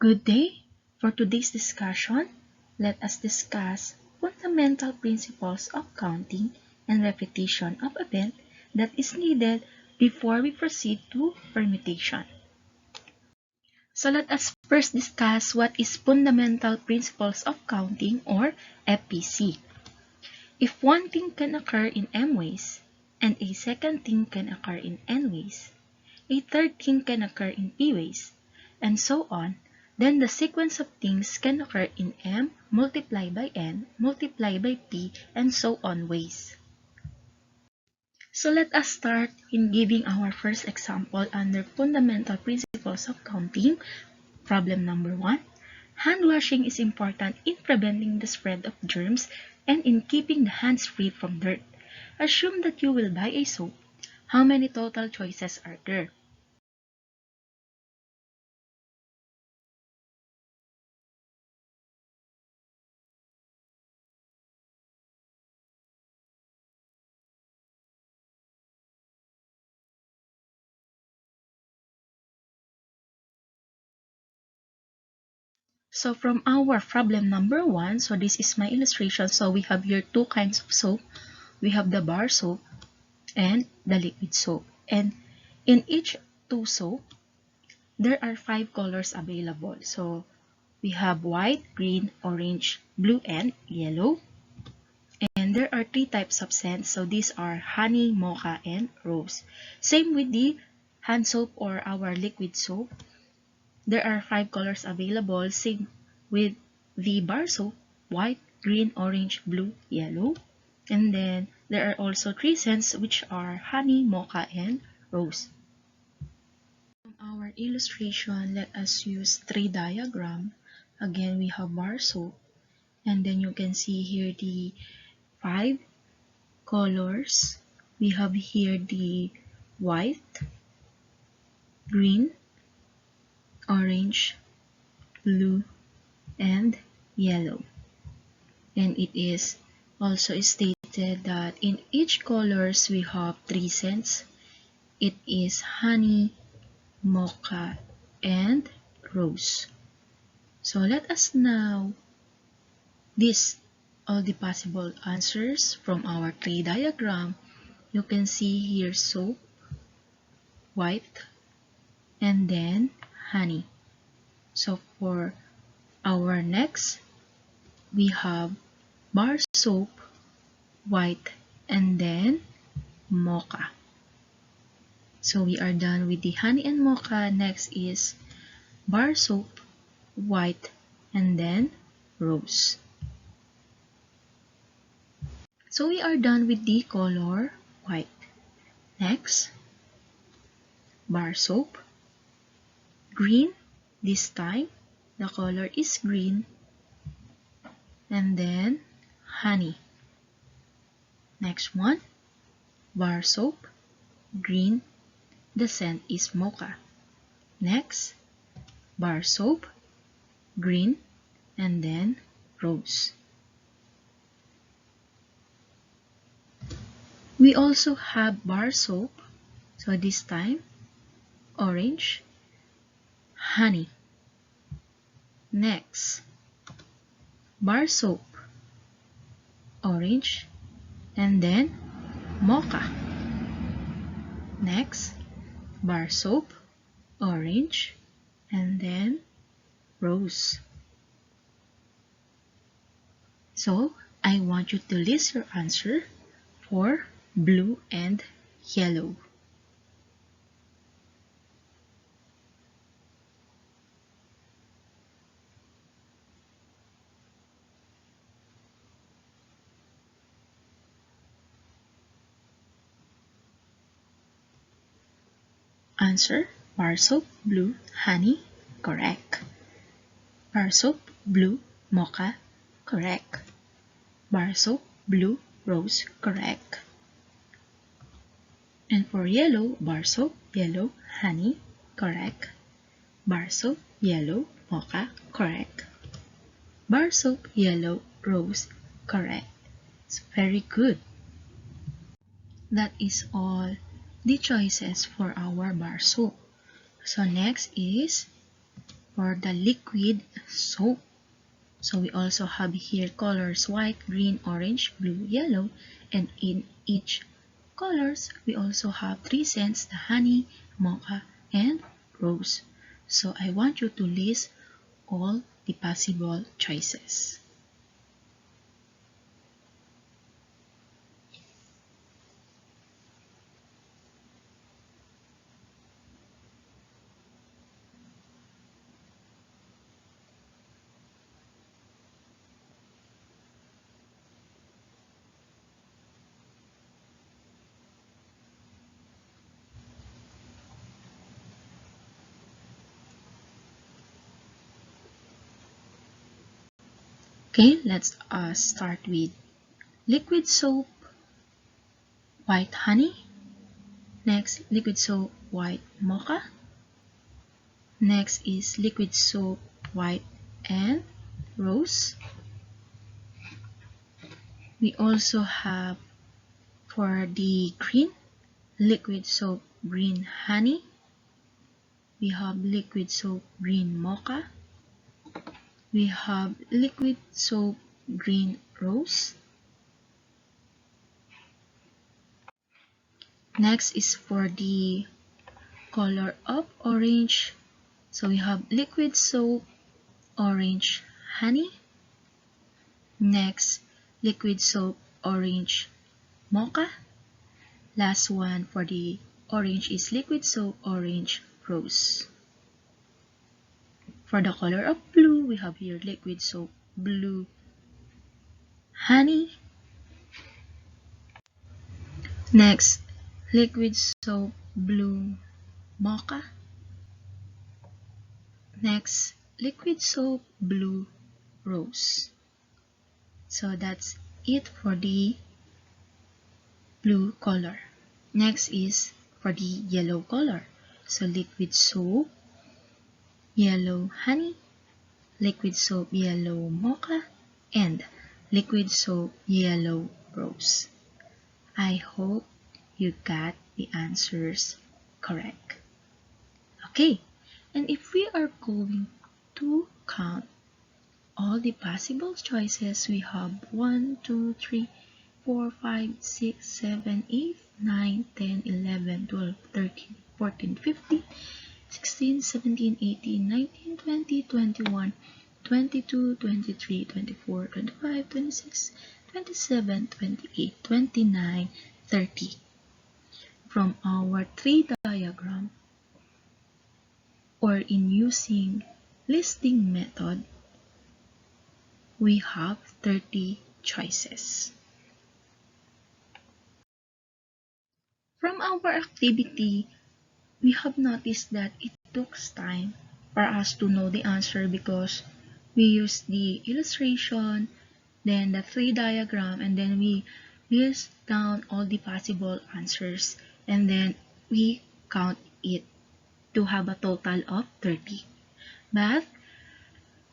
Good day! For today's discussion, let us discuss fundamental principles of counting and repetition of event that is needed before we proceed to permutation. So let us first discuss what is fundamental principles of counting or FPC. If one thing can occur in m ways, and a second thing can occur in n ways, a third thing can occur in p ways, and so on, then the sequence of things can occur in m multiplied by n multiplied by p and so on ways. So let us start in giving our first example under fundamental principles of counting. Problem number 1. Hand washing is important in preventing the spread of germs and in keeping the hands free from dirt. Assume that you will buy a soap. How many total choices are there? So from our problem number 1, so this is my illustration. So we have here two kinds of soap. We have the bar soap and the liquid soap. And in each two soap, there are 5 colors available. So we have white, green, orange, blue, and yellow. And there are 3 types of scents. So these are honey, mocha, and rose. Same with the hand soap or our liquid soap. There are 5 colors available. Same with the bar soap, white, green, orange, blue, yellow. And then there are also 3 scents which are honey, mocha, and rose. From our illustration, let us use 3 diagram. Again, we have bar soap. And then you can see here the 5 colors. We have here the white, green, orange, blue, and yellow. And it is also stated that in each colors we have 3 scents. It is honey, mocha, and rose. So let us now list all the possible answers from our 3 diagram. You can see here soap, white, and then honey. So for our next, we have bar soap, white, and then mocha. So we are done with the honey and mocha. Next is bar soap, white, and then rose. So we are done with the color white. Next, bar soap, green. This time, the color is green. And then honey. Next one, bar soap, green. The scent is mocha. Next, bar soap, green, and then rose. We also have bar soap. So this time, orange, honey. Next, bar soap, orange, and then mocha. Next, bar soap, orange, and then rose. So, I want you to list your answer for blue and yellow. Answer, bar soap, blue, honey, correct. Bar soap, blue, mocha, correct. Bar soap, blue, rose, correct. And for yellow, bar soap, yellow, honey, correct. Bar soap, yellow, mocha, correct. Bar soap, yellow, rose, correct. It's very good. That is all the choices for our bar soap. So next is for the liquid soap. So we also have here colors white, green, orange, blue, yellow, and in each colors we also have 3 scents: the honey, mocha, and rose. So I want you to list all the possible choices. Okay, let's start with liquid soap, white honey. Next, liquid soap, white mocha. Next is liquid soap, white and rose. We also have for the green, liquid soap, green honey. We have liquid soap, green mocha. We have liquid soap, green rose. Next is for the color of orange. So we have liquid soap, orange honey. Next, liquid soap, orange mocha. Last one for the orange is liquid soap, orange rose. For the color of blue, we have here liquid soap, blue honey. Next, liquid soap, blue mocha. Next, liquid soap, blue rose. So that's it for the blue color. Next is for the yellow color. So liquid soap, yellow honey, liquid soap, yellow mocha, and liquid soap, yellow rose. I hope you got the answers correct. Okay, and if we are going to count all the possible choices, we have 1, 2, 3, 4, 5, 6, 7, 8, 9, 10, 11, 12, 13, 14, 15, 16, 17, 18, 19, 20, 21, 22, 23, 24, 25, 26, 27, 28, 29, 30. From our tree diagram or in using listing method, we have 30 choices. From our activity, we have noticed that it took time for us to know the answer because we used the illustration, then the tree diagram, and then we list down all the possible answers, and then we count it to have a total of 30. But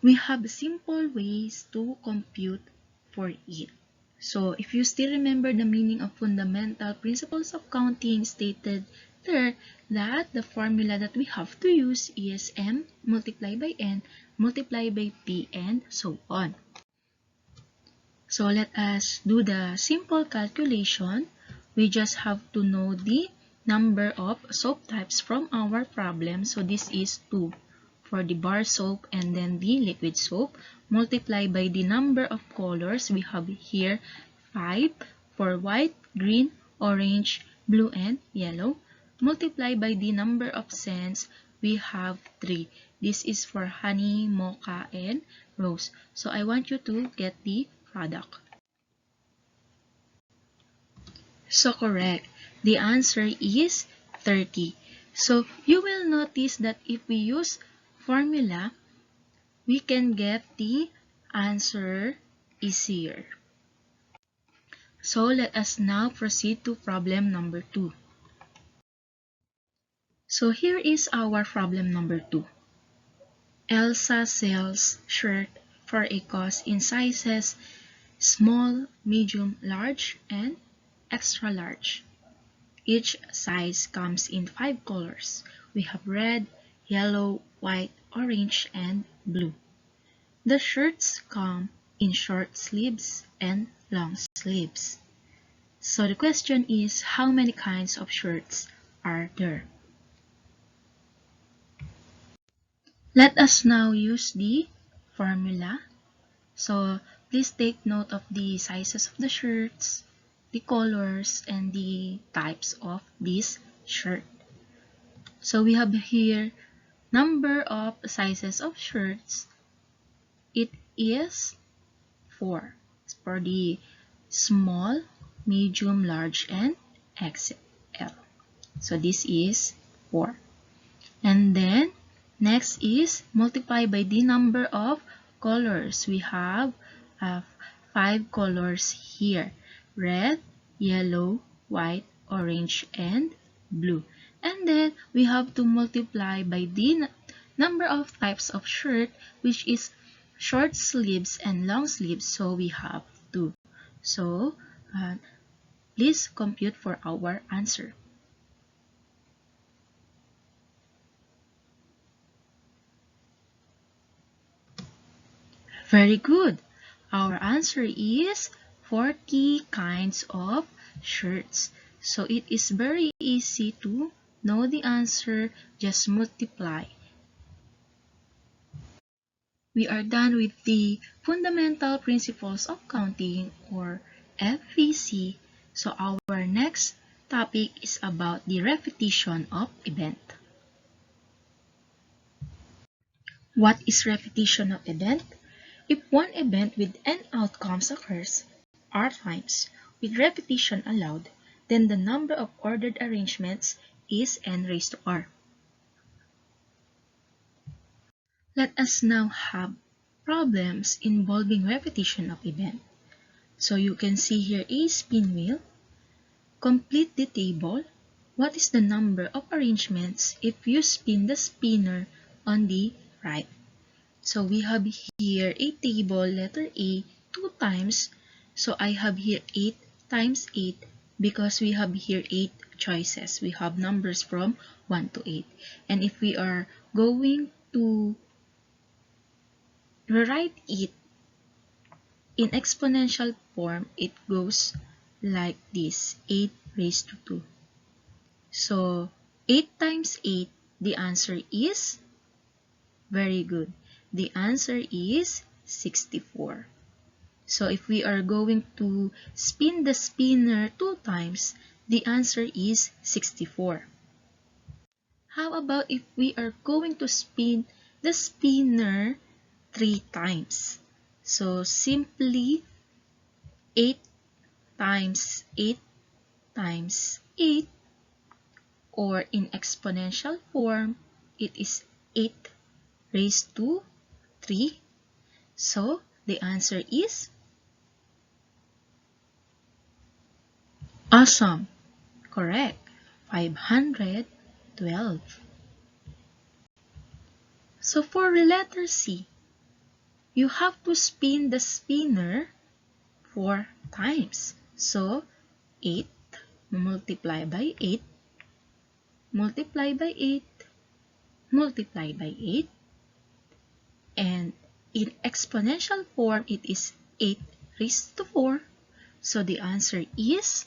we have simple ways to compute for it. So if you still remember the meaning of fundamental principles of counting stated there that the formula that we have to use is m multiplied by n multiplied by p and so on. So let us do the simple calculation. We just have to know the number of soap types from our problem. So this is 2 for the bar soap and then the liquid soap. Multiply by the number of colors. We have here 5 for white, green, orange, blue, and yellow. Multiply by the number of scents. We have 3. This is for honey, mocha, and rose. So I want you to get the product. So correct. The answer is 30. So you will notice that if we use formula, we can get the answer easier. So let us now proceed to problem number 2. So here is our problem number 2. Elsa sells shirt for a cost in sizes small, medium, large, and extra large. Each size comes in 5 colors. We have red, yellow, white, orange, and blue. The shirts come in short sleeves and long sleeves. So the question is, how many kinds of shirts are there? Let us now use the formula. So please take note of the sizes of the shirts, the colors, and the types of this shirt. So we have here number of sizes of shirts. It is 4 for the small, medium, large, and XL. So this is 4. And then next is multiply by the number of colors. We have 5 colors here: red, yellow, white, orange, and blue. And then we have to multiply by the number of types of shirt, which is short sleeves and long sleeves. So we have 2. So please compute for our answer. Very good. Our answer is 40 kinds of shirts. So it is very easy to know the answer. Just multiply. We are done with the Fundamental Principles of Counting, or FVC. So our next topic is about the repetition of event. What is repetition of event? If one event with n outcomes occurs r times with repetition allowed, then the number of ordered arrangements is n raised to r. Let us now have problems involving repetition of event. So you can see here a spin wheel. Complete the table. What is the number of arrangements if you spin the spinner on the right? So we have here a table, letter A, 2 times. So I have here 8 times 8 because we have here 8 choices. We have numbers from 1 to 8. And if we are going to rewrite it in exponential form, it goes like this, 8 raised to 2. So 8 times 8, the answer is, very good. The answer is 64. So if we are going to spin the spinner 2 times, the answer is 64. How about if we are going to spin the spinner 3 times? So simply 8 times 8 times 8, or in exponential form, it is 8 raised to 3. So the answer is awesome. Correct. 512. So for letter C, you have to spin the spinner 4 times. So 8 multiply by 8, multiply by 8, multiply by 8, and in exponential form, it is 8 raised to 4. So the answer is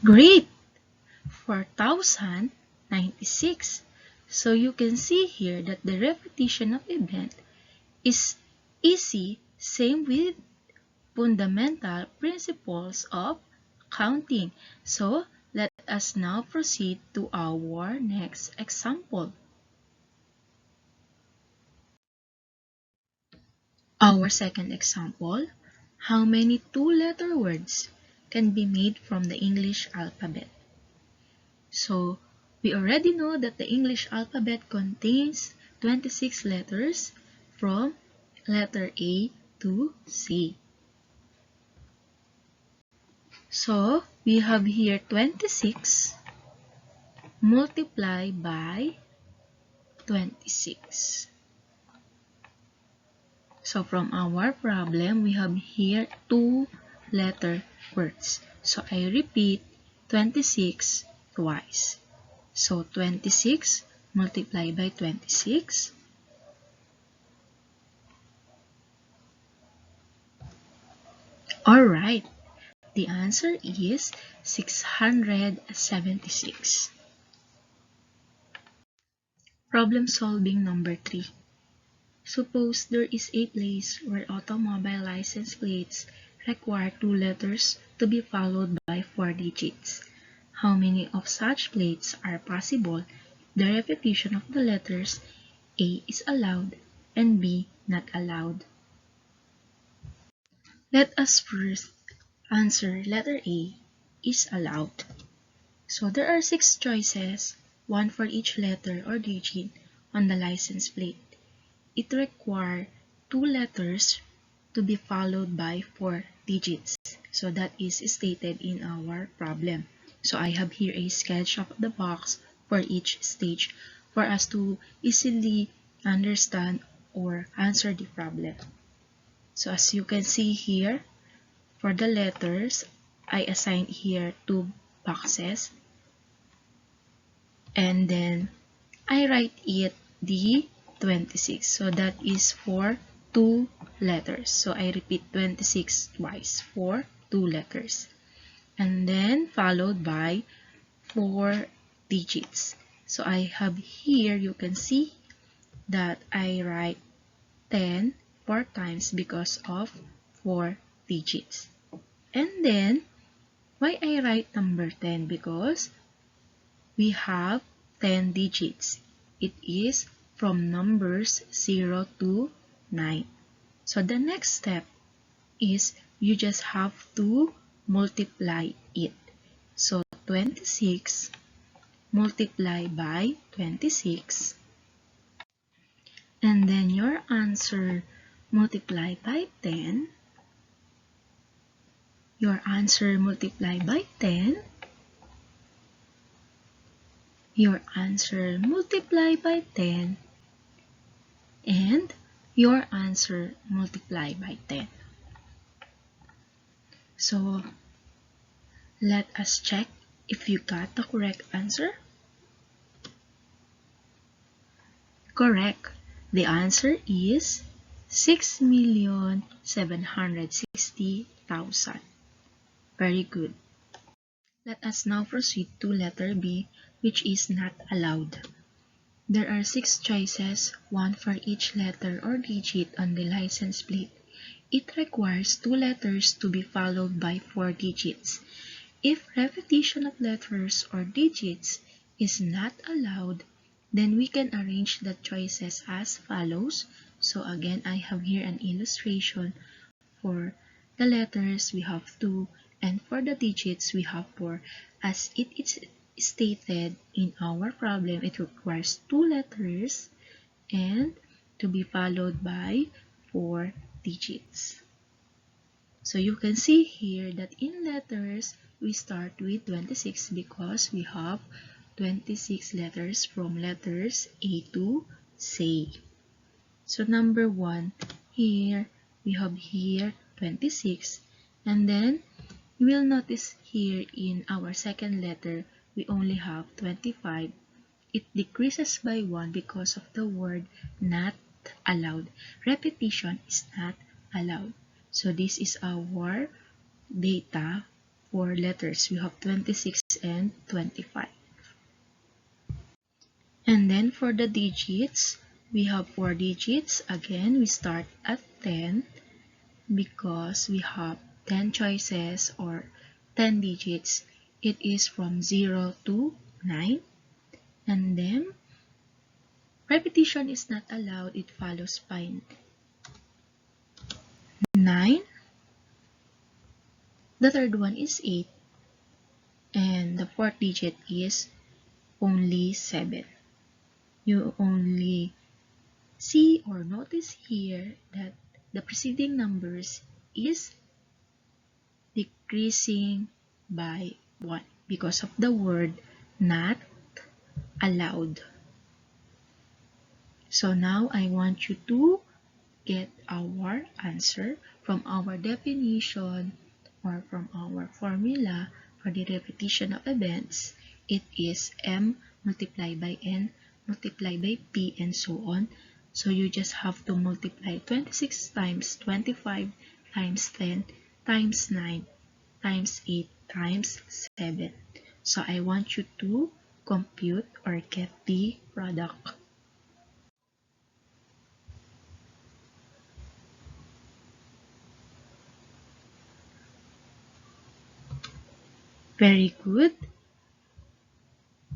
great, 4096. So you can see here that the repetition of event is easy, same with fundamental principles of counting. So let us now proceed to our next example. Our second example, how many two-letter words can be made from the English alphabet? So we already know that the English alphabet contains 26 letters from letter A to C. So we have here 26 multiplied by 26. So from our problem, we have here two letter words. So I repeat, 26 twice. So 26 multiplied by 26. Alright, the answer is 676. Problem solving number 3. Suppose there is a place where automobile license plates require 2 letters to be followed by 4 digits. How many of such plates are possible if the repetition of the letters A is allowed and B not allowed? Let us first answer letter A is allowed. So there are 6 choices, 1 for each letter or digit on the license plate. It requires 2 letters to be followed by 4 digits. So that is stated in our problem. So I have here a sketch of the box for each stage for us to easily understand or answer the problem. So as you can see here, for the letters, I assigned here 2 boxes. And then I write it the 26. So that is for 2 letters. So I repeat 26 twice for 2 letters. And then followed by 4 digits. So I have here, you can see that I write 10 4 times because of 4 digits. And then, why I write number 10? Because we have 10 digits. It is from numbers 0 to 9. So the next step is you just have to multiply it. So 26 multiplied by 26. And then your answer multiplied by 10. Your answer multiplied by 10. Your answer multiplied by 10. And your answer multiplied by 10. So, let us check if you got the correct answer. Correct. The answer is 6,760,000. Very good. Let us now proceed to letter B, which is not allowed. There are 6 choices, 1 for each letter or digit on the license plate. It requires 2 letters to be followed by 4 digits. If repetition of letters or digits is not allowed, then we can arrange the choices as follows. So again, I have here an illustration. For the letters, we have 2, and for the digits, we have 4. As it is stated in our problem, it requires 2 letters and to be followed by 4 digits. So you can see here that in letters, we start with 26 because we have 26 letters from letters A to Z. So number 1, here we have here 26, and then you will notice here in our second letter we only have 25. It decreases by 1 because of the word not allowed. Repetition is not allowed. So this is our data for letters. We have 26 and 25. And then for the digits, we have 4 digits. Again, we start at 10 because we have 10 choices or 10 digits. It is from 0 to 9. And then, repetition is not allowed. It follows by 9. The third one is 8. And the fourth digit is only 7. You only see or notice here that the preceding numbers is decreasing by 1 because of the word not allowed. So now I want you to get our answer from our definition or from our formula for the repetition of events, it is m multiplied by n multiplied by p and so on. So you just have to multiply 26 times 25 times 10 times 9 times 8 times 7. So I want you to compute or get the product. Very good.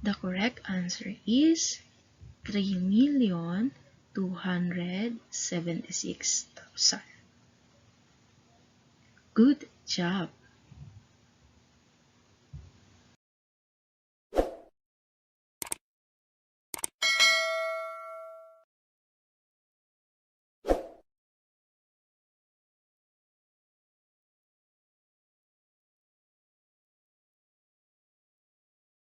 The correct answer is 3,276,000. Good job.